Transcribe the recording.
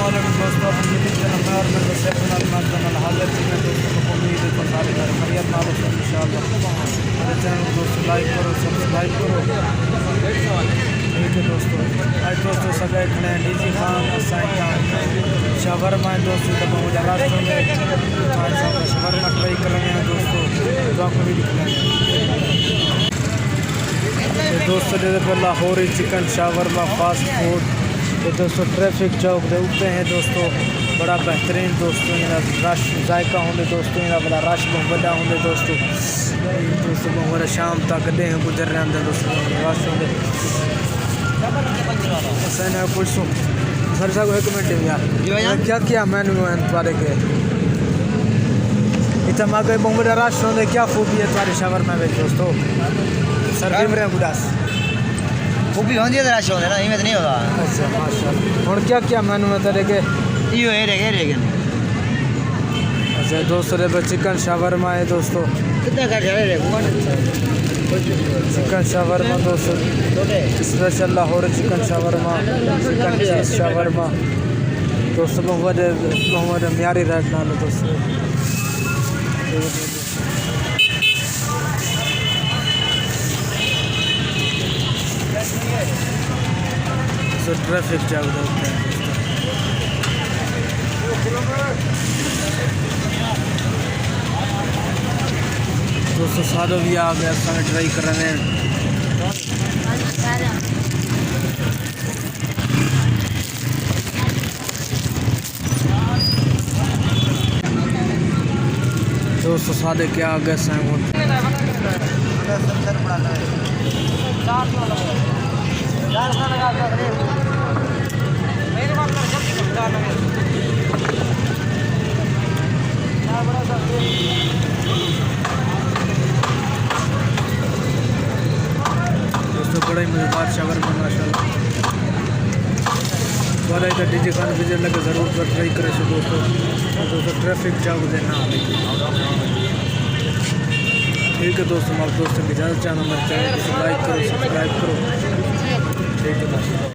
वालेकुम दोस्तों, अपनी यूट्यूब चैनल में और मैं सैफ नाल हाजिर थी। मैं दोस्तों को उम्मीद है तो सारे घर खैरियत नाल हो इंशाअल्लाह। मेरे चैनल को दोस्तों लाइक करो, सब्सक्राइब करो। ठीक है दोस्तों, आज दोस्तों सगळे खड़े हैं डीजी खान शवरमा दोस्तों जब मुझे रास्ते में शवरमा ट्राई कर रहे हैं दोस्तों, जो आपको भी दिख रहे हैं दोस्तों। जैसे पर Lahore chicken shawarma fast food ये दोस्तों ट्रैफिक चौक के ऊपर हैं दोस्तों। बड़ा बेहतरीन दोस्तों यहाँ रश जायका होंगे दोस्तों, यहाँ बड़ा रश बहुत बड़ा होंगे दोस्तों। दोस्तों बहुत शाम तक दे गुजर रहे हैं दोस्तों, रश होंगे पूछो सर साहब एक मिनट यार क्या क्या मैनू है तुम्हारे के इतना मांगे बहुत बड़ा रश होंगे, क्या खूबी है तुम्हारे शावरमा में दोस्तों? सर रहे गुडास खूबी होती है रश होता है ना, इवें तो नहीं होता। अच्छा माशाल्लाह। और क्या क्या मेनू है तेरे के? यो है रे अच्छा दोस्तों रे चिकन शावरमा है दोस्तों, कितना का रे चिकन शावरमा दोस्तों special Lahore chicken shawarma, chicken चीज़ शावरमा दोस्तों बहुत म्यारी रेट नाल दोस्तों। ट्रैफिक जाम होता है दोस्तों। सालों भी आ गया सारे ट्राई कर रहे हैं दोस्तों। सादे क्या आ गए दोस्तों। बड़ा ही मज़ेदार शावरमा माशाल्लाह। वाला इधर डीजे खान विजिट लगे ज़रूर ट्राई करे दोस्तों। दोस्तों ट्रैफिक जाम देना ठीक है दोस्तों। आप दोस्तों की इजाज़त चाहना, मेरे चैनल को लाइक करो, सब्सक्राइब करो। ठीक है दोस्तों।